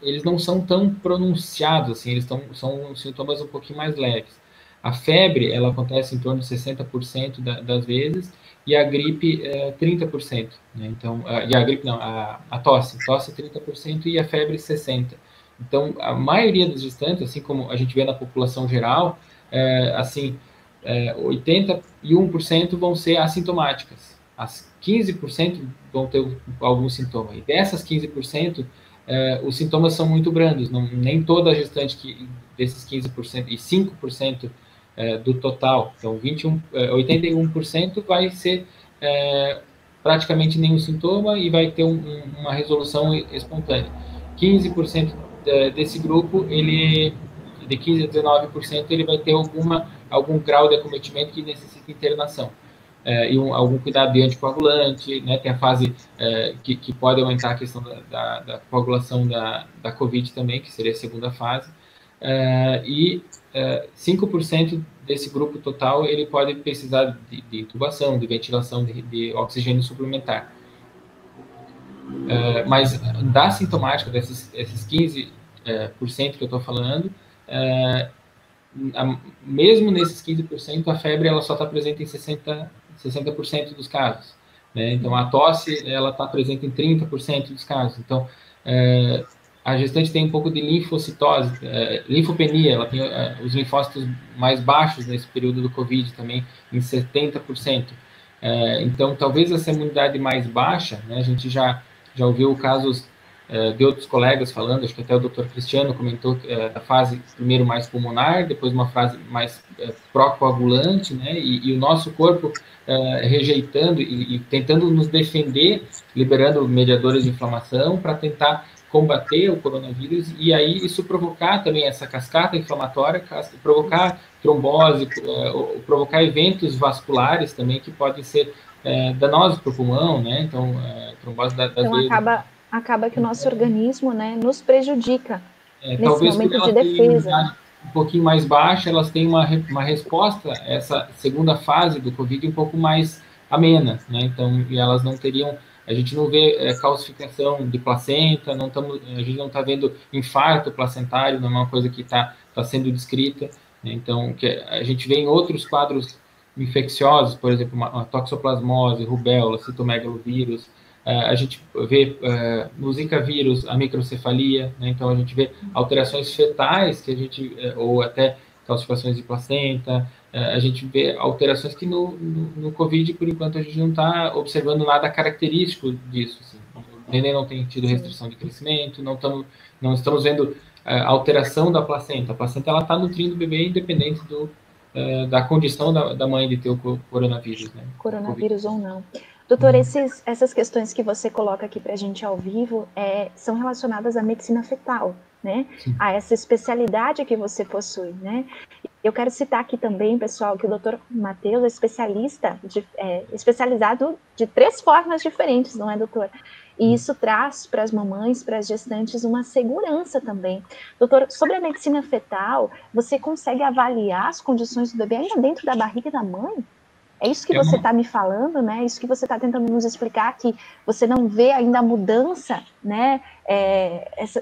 eles não são tão pronunciados, assim, eles são sintomas um pouquinho mais leves. A febre, ela acontece em torno de 60% das vezes, e a gripe 30%, né? Então, e a gripe não, a tosse 30% e a febre 60%. Então, a maioria dos gestantes, assim como a gente vê na população geral, 81% vão ser assintomáticas. As 15% vão ter algum sintoma. E dessas 15%, os sintomas são muito brandos. Nem toda gestante desses 15% e 5% do total, então 81% vai ser praticamente nenhum sintoma e vai ter uma resolução espontânea. 15% desse grupo, de 15% a 19%, ele vai ter algum grau de acometimento que necessita internação. E algum cuidado de anticoagulante, né? Tem a fase que pode aumentar a questão da coagulação da COVID também, que seria a segunda fase. 5% desse grupo total, ele pode precisar de intubação, de ventilação, de oxigênio suplementar. Mas da sintomática desses 15% que eu estou falando, mesmo nesses 15%, a febre ela só está presente em 60% dos casos, né? Então, a tosse ela está presente em 30% dos casos. Então, a gestante tem um pouco de linfocitose, linfopenia, ela tem os linfócitos mais baixos nesse período do COVID também, em 70%. Então, talvez essa imunidade mais baixa, né, a gente já ouviu casos de outros colegas falando, acho que até o Dr. Cristiano comentou da fase primeiro mais pulmonar, depois uma fase mais pró-coagulante, né, e o nosso corpo rejeitando e tentando nos defender, liberando mediadores de inflamação para tentar combater o coronavírus, e aí isso provocar também essa cascata inflamatória, provocar trombose, provocar eventos vasculares também que podem ser danosos para o pulmão, né? Então, trombose das veias. Acaba que o nosso organismo, né, nos prejudica nesse talvez momento de defesa. Um pouquinho mais baixa, elas têm uma resposta a essa segunda fase do Covid um pouco mais amena, né? Então, e elas não teriam. A gente não vê calcificação de placenta, a gente não está vendo infarto placentário, não é uma coisa que está sendo descrita, né? Então, que a gente vê em outros quadros infecciosos, por exemplo, uma toxoplasmose, rubéola, citomegalovírus, a gente vê no Zika vírus a microcefalia, né? Então a gente vê alterações fetais, ou até calcificações de placenta, a gente vê alterações que no COVID, por enquanto, a gente não está observando nada característico disso. Assim. O neném não tem tido restrição de crescimento, não estamos vendo alteração da placenta. A placenta está nutrindo o bebê independente da condição da mãe de ter o coronavírus. Né? Coronavírus ou não. Doutor, essas questões que você coloca aqui para a gente ao vivo são relacionadas à medicina fetal, né? Sim. A essa especialidade que você possui, né? Eu quero citar aqui também, pessoal, que o doutor Matheus é especializado de 3 formas diferentes, não é, doutor? E isso traz para as mamães, para as gestantes, uma segurança também. Doutor, sobre a medicina fetal, você consegue avaliar as condições do bebê ainda dentro da barriga da mãe? É isso que você está me falando, né? Isso que você está tentando nos explicar, que você não vê ainda a mudança, né?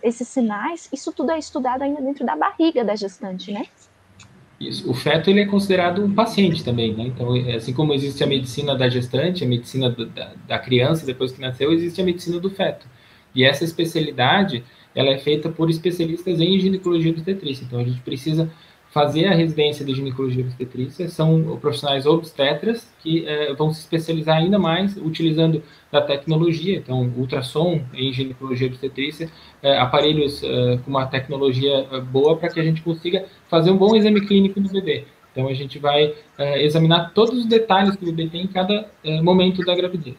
Esses sinais, isso tudo é estudado ainda dentro da barriga da gestante, né? Isso. O feto, ele é considerado um paciente também, né? Então, assim como existe a medicina da gestante, a medicina da criança depois que nasceu, existe a medicina do feto. E essa especialidade, ela é feita por especialistas em ginecologia obstetrícia. Então, a gente precisa fazer a residência de ginecologia obstetrícia, são profissionais obstetras que vão se especializar ainda mais utilizando da tecnologia, então ultrassom em ginecologia obstetrícia, aparelhos com uma tecnologia boa para que a gente consiga fazer um bom exame clínico do bebê. Então a gente vai examinar todos os detalhes que o bebê tem em cada momento da gravidez,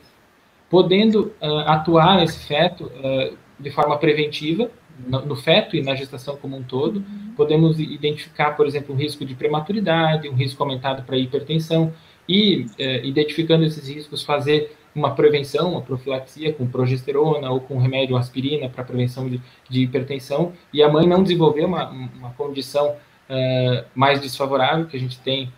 podendo atuar esse feto de forma preventiva, no feto e na gestação como um todo. Podemos identificar, por exemplo, um risco de prematuridade, um risco aumentado para hipertensão, e identificando esses riscos, fazer uma prevenção, uma profilaxia com progesterona ou com remédio aspirina para prevenção de hipertensão, e a mãe não desenvolver uma condição mais desfavorável, que a gente tem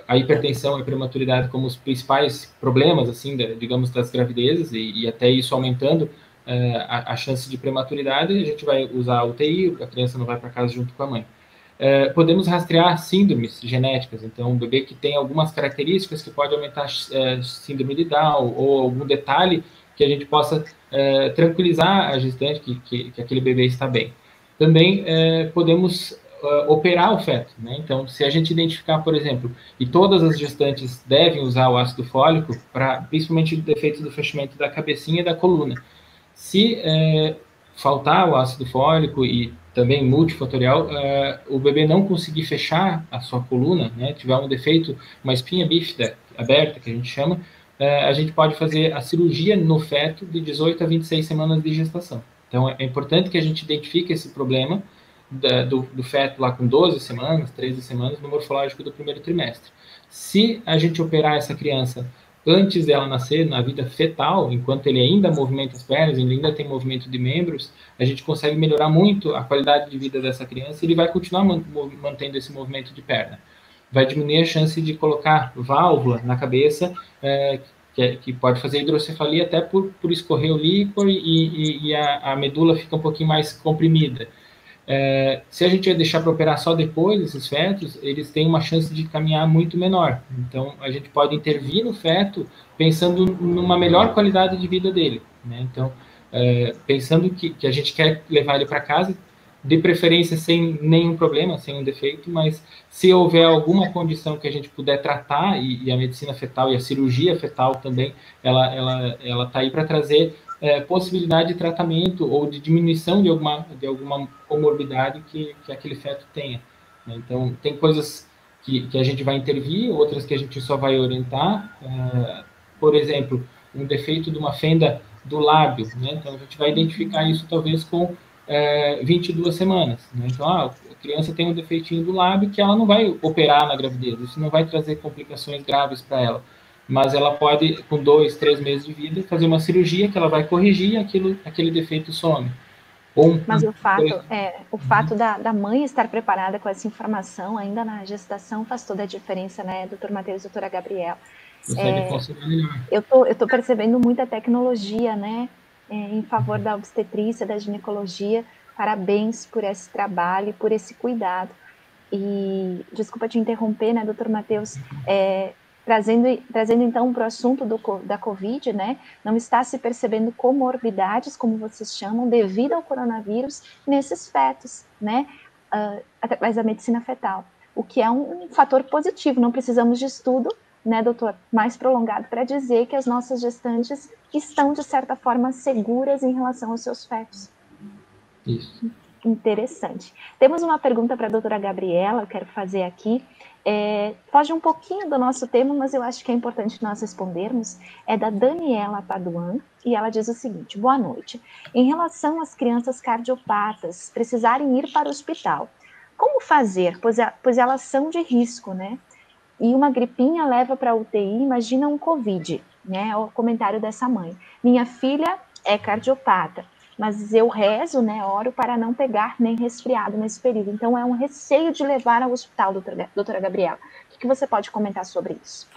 a hipertensão e a prematuridade como os principais problemas, assim, digamos, das gravidezes, e até isso aumentando a chance de prematuridade. A gente vai usar a UTI, a criança não vai para casa junto com a mãe. Podemos rastrear síndromes genéticas, então um bebê que tem algumas características que pode aumentar síndrome de Down, ou algum detalhe que a gente possa tranquilizar a gestante que aquele bebê está bem. Também podemos operar o feto, né? Então, se a gente identificar, por exemplo, e todas as gestantes devem usar o ácido fólico, principalmente defeitos do fechamento da cabecinha e da coluna. Se faltar o ácido fólico e também multifatorial, o bebê não conseguir fechar a sua coluna, né, tiver um defeito, uma espinha bífida aberta, que a gente chama, a gente pode fazer a cirurgia no feto de 18 a 26 semanas de gestação. Então, é importante que a gente identifique esse problema do feto lá com 12 semanas, 13 semanas, no morfológico do primeiro trimestre. Se a gente operar essa criança antes dela nascer, na vida fetal, enquanto ele ainda movimenta as pernas, ele ainda tem movimento de membros, a gente consegue melhorar muito a qualidade de vida dessa criança, e ele vai continuar mantendo esse movimento de perna. Vai diminuir a chance de colocar válvula na cabeça, que pode fazer hidrocefalia até por escorrer o líquor, e a medula fica um pouquinho mais comprimida. Se a gente deixar para operar só depois, esses fetos, eles têm uma chance de caminhar muito menor. Então, a gente pode intervir no feto pensando numa melhor qualidade de vida dele, né? Então, pensando que a gente quer levar ele para casa, de preferência sem nenhum problema, sem um defeito, mas se houver alguma condição que a gente puder tratar, e a medicina fetal e a cirurgia fetal também, ela está aí para trazer possibilidade de tratamento ou de diminuição de alguma comorbidade que aquele feto tenha. Então, tem coisas que a gente vai intervir, outras que a gente só vai orientar. Por exemplo, um defeito de uma fenda do lábio, né? Então, a gente vai identificar isso talvez com 22 semanas. Né? Então, a criança tem um defeitinho do lábio que ela não vai operar na gravidez, isso não vai trazer complicações graves para ela. Mas ela pode, com 2, 3 meses de vida, fazer uma cirurgia que ela vai corrigir, aquele defeito some. Mas o fato da mãe estar preparada com essa informação ainda na gestação faz toda a diferença, né, doutor Matheus e doutora Gabriela? Eu estou percebendo muita tecnologia, né, em favor da obstetrícia, da ginecologia. Parabéns por esse trabalho, por esse cuidado. E, desculpa te interromper, né, doutor Matheus, trazendo então para o assunto da Covid, né, não está se percebendo comorbidades, como vocês chamam, devido ao coronavírus nesses fetos, né, através da medicina fetal, o que é um fator positivo. Não precisamos de estudo, né, doutor, mais prolongado para dizer que as nossas gestantes estão, de certa forma, seguras em relação aos seus fetos. Isso. Interessante. Temos uma pergunta para a doutora Gabriela, eu quero fazer aqui. Foge um pouquinho do nosso tema, mas eu acho que é importante nós respondermos. É da Daniela Paduan, e ela diz o seguinte: boa noite. Em relação às crianças cardiopatas precisarem ir para o hospital, como fazer? Pois elas são de risco, né? E uma gripinha leva para a UTI, imagina um Covid, né? É o comentário dessa mãe. Minha filha é cardiopata, mas eu rezo, né, oro para não pegar nem resfriado nesse período. Então, é um receio de levar ao hospital, doutora Gabriela. O que você pode comentar sobre isso?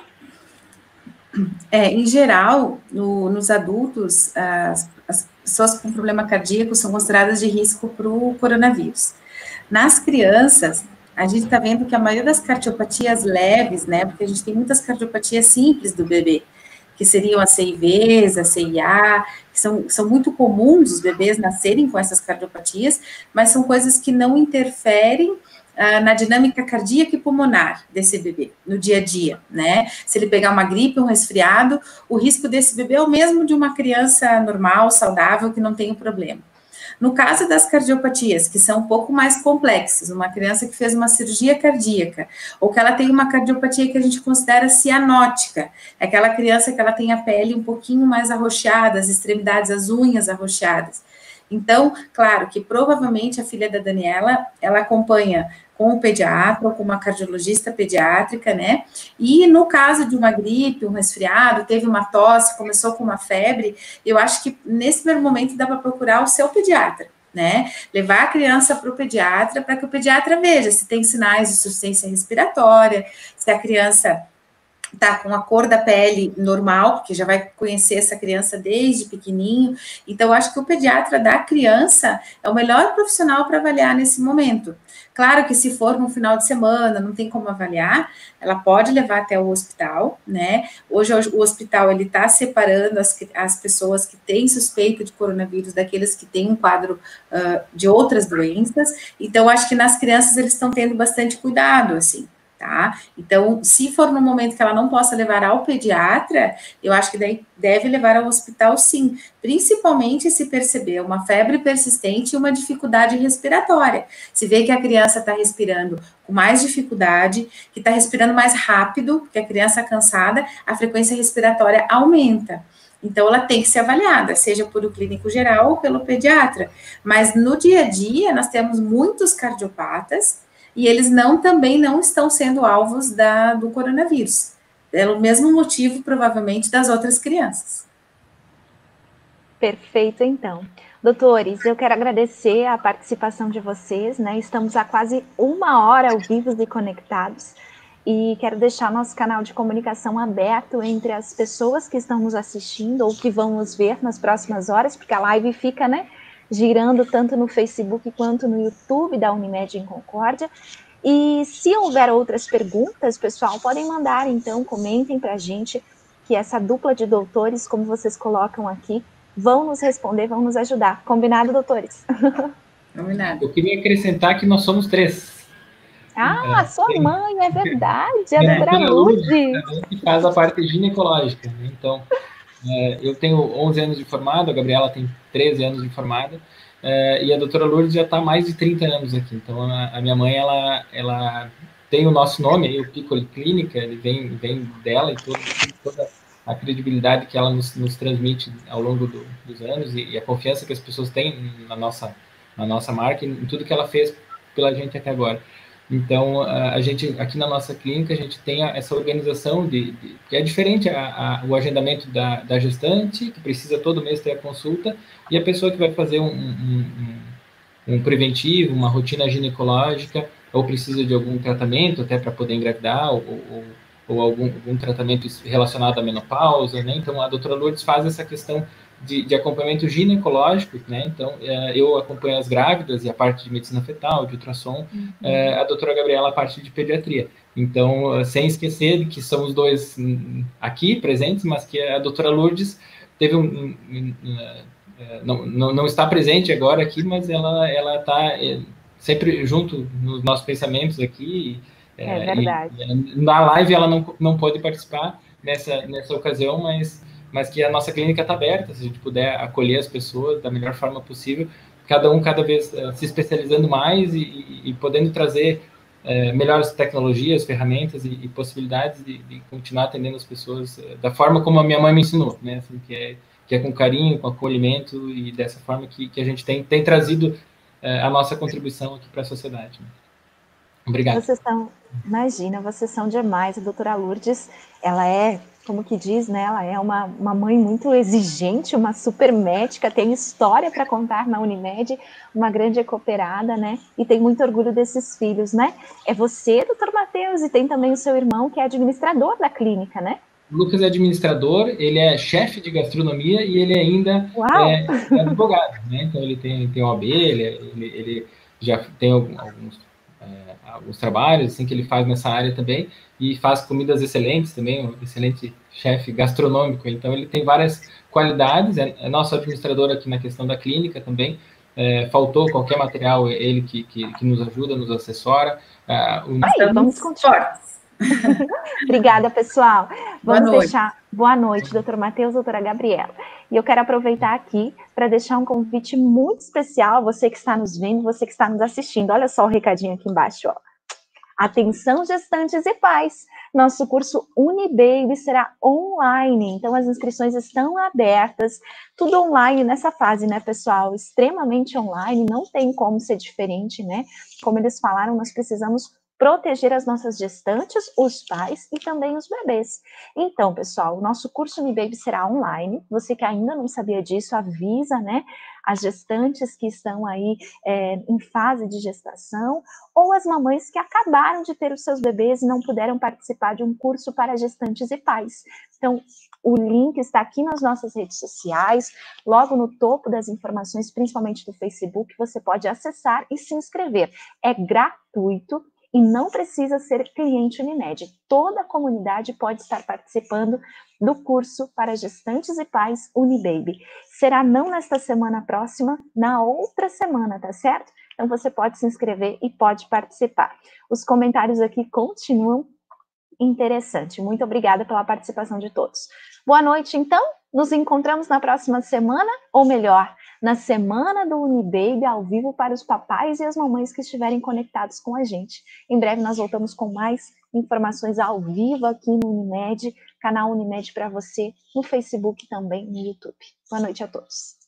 Em geral, nos adultos, as pessoas com problema cardíaco são consideradas de risco para o coronavírus. Nas crianças, a gente está vendo que a maioria das cardiopatias leves, né, porque a gente tem muitas cardiopatias simples do bebê, que seriam as CIVs, a CIA, que são muito comuns os bebês nascerem com essas cardiopatias, mas são coisas que não interferem na dinâmica cardíaca e pulmonar desse bebê, no dia a dia, né? Se ele pegar uma gripe, um resfriado, o risco desse bebê é o mesmo de uma criança normal, saudável, que não tem o problema. No caso das cardiopatias, que são um pouco mais complexas, uma criança que fez uma cirurgia cardíaca, ou que ela tem uma cardiopatia que a gente considera cianótica, é aquela criança que ela tem a pele um pouquinho mais arroxeada, as extremidades, as unhas arroxeadas. Então, claro que provavelmente a filha da Daniela, ela acompanha com o pediatra ou com uma cardiologista pediátrica, né? E no caso de uma gripe, um resfriado, teve uma tosse, começou com uma febre, eu acho que nesse primeiro momento dá para procurar o seu pediatra, né? Levar a criança para o pediatra, para que o pediatra veja se tem sinais de insuficiência respiratória, se a criança tá com a cor da pele normal, porque já vai conhecer essa criança desde pequenininho. Então, eu acho que o pediatra da criança é o melhor profissional para avaliar nesse momento. Claro que se for no final de semana, não tem como avaliar, ela pode levar até o hospital, né? Hoje o hospital, ele está separando as pessoas que têm suspeita de coronavírus daqueles que têm um quadro de outras doenças. Então, acho que nas crianças eles estão tendo bastante cuidado, assim. Tá? Então, se for no momento que ela não possa levar ao pediatra, eu acho que daí deve levar ao hospital sim, principalmente se perceber uma febre persistente e uma dificuldade respiratória. Se vê que a criança está respirando com mais dificuldade, que está respirando mais rápido, porque a criança cansada, a frequência respiratória aumenta. Então, ela tem que ser avaliada, seja por o clínico geral ou pelo pediatra. Mas no dia a dia, nós temos muitos cardiopatas, e eles também não estão sendo alvos do coronavírus, pelo mesmo motivo, provavelmente, das outras crianças. Perfeito, então. Doutores, eu quero agradecer a participação de vocês, né? Estamos há quase 1 hora ao vivo e conectados, e quero deixar nosso canal de comunicação aberto entre as pessoas que estão nos assistindo ou que vão nos ver nas próximas horas, porque a live fica, né, girando tanto no Facebook quanto no YouTube da Unimed em Concórdia. E se houver outras perguntas, pessoal, podem mandar, então, comentem para a gente, que essa dupla de doutores, como vocês colocam aqui, vão nos responder, vão nos ajudar. Combinado, doutores? Combinado. Eu queria acrescentar que nós somos 3. Sua mãe, é verdade, a doutora Lourdes. Que faz a parte ginecológica, né? Então, eu tenho 11 anos de formado, a Gabriela tem 13 anos de formada, e a doutora Lourdes já está há mais de 30 anos aqui. Então, a minha mãe, ela tem o nosso nome, o Piccoli Clínica, ele vem dela e toda a credibilidade que ela nos transmite ao longo dos anos e a confiança que as pessoas têm na nossa marca e em tudo que ela fez pela gente até agora. Então, a gente, aqui na nossa clínica, a gente tem essa organização que é diferente o agendamento da gestante, que precisa todo mês ter a consulta, e a pessoa que vai fazer um preventivo, uma rotina ginecológica, ou precisa de algum tratamento até para poder engravidar, ou algum tratamento relacionado à menopausa, né? Então, a doutora Lourdes faz essa questão de acompanhamento ginecológico, né? Então, eu acompanho as grávidas e a parte de medicina fetal, de ultrassom, a doutora Gabriela a parte de pediatria. Então, sem esquecer de que somos dois aqui presentes, mas que a doutora Lourdes teve não está presente agora aqui, mas ela está sempre junto nos nossos pensamentos aqui. É verdade. Na live ela não pode participar nessa ocasião, mas que a nossa clínica está aberta, se a gente puder acolher as pessoas da melhor forma possível, cada vez se especializando mais e podendo trazer melhores tecnologias, ferramentas e possibilidades de continuar atendendo as pessoas da forma como a minha mãe me ensinou, né? Assim, que é com carinho, com acolhimento e dessa forma que a gente tem trazido a nossa contribuição aqui para a sociedade. Né? Obrigado. Imagina, vocês são demais. A doutora Lourdes, ela é como que diz, né? Ela é uma mãe muito exigente, uma super médica, tem história para contar na Unimed, uma grande cooperada, né? E tem muito orgulho desses filhos, né? É você, doutor Matheus, e tem também o seu irmão, que é administrador da clínica, né? O Lucas é administrador, ele é chefe de gastronomia e ele ainda Uau! é advogado, né? Então ele tem OAB, ele já tem alguns trabalhos assim, que ele faz nessa área também e faz comidas excelentes também, um excelente chefe gastronômico. Então ele tem várias qualidades, é nosso administrador aqui na questão da clínica também. Faltou qualquer material, ele que nos ajuda, nos assessora. Vamos continuar. Obrigada, pessoal. Vamos deixar boa noite, doutor Matheus, doutora Gabriela. E eu quero aproveitar aqui para deixar um convite muito especial, você que está nos vendo, você que está nos assistindo. Olha só o recadinho aqui embaixo, ó. Atenção, gestantes e pais. Nosso curso Unibaby será online, então as inscrições estão abertas, tudo online nessa fase, né, pessoal? Extremamente online, não tem como ser diferente, né? Como eles falaram, nós precisamos proteger as nossas gestantes, os pais e também os bebês. Então, pessoal, o nosso curso Unibaby será online. Você que ainda não sabia disso, avisa, né, as gestantes que estão aí em fase de gestação, ou as mamães que acabaram de ter os seus bebês e não puderam participar de um curso para gestantes e pais. Então, o link está aqui nas nossas redes sociais, logo no topo das informações, principalmente do Facebook, você pode acessar e se inscrever. É gratuito e não precisa ser cliente Unimed. Toda a comunidade pode estar participando do curso para gestantes e pais Unibaby. Será não nesta semana próxima, na outra semana, tá certo? Então você pode se inscrever e pode participar. Os comentários aqui continuam interessantes. Muito obrigada pela participação de todos. Boa noite, então. Nos encontramos na próxima semana, ou melhor, na semana do Unibaby ao vivo para os papais e as mamães que estiverem conectados com a gente. Em breve nós voltamos com mais informações ao vivo aqui no Unimed, canal Unimed para você, no Facebook e também no YouTube. Boa noite a todos.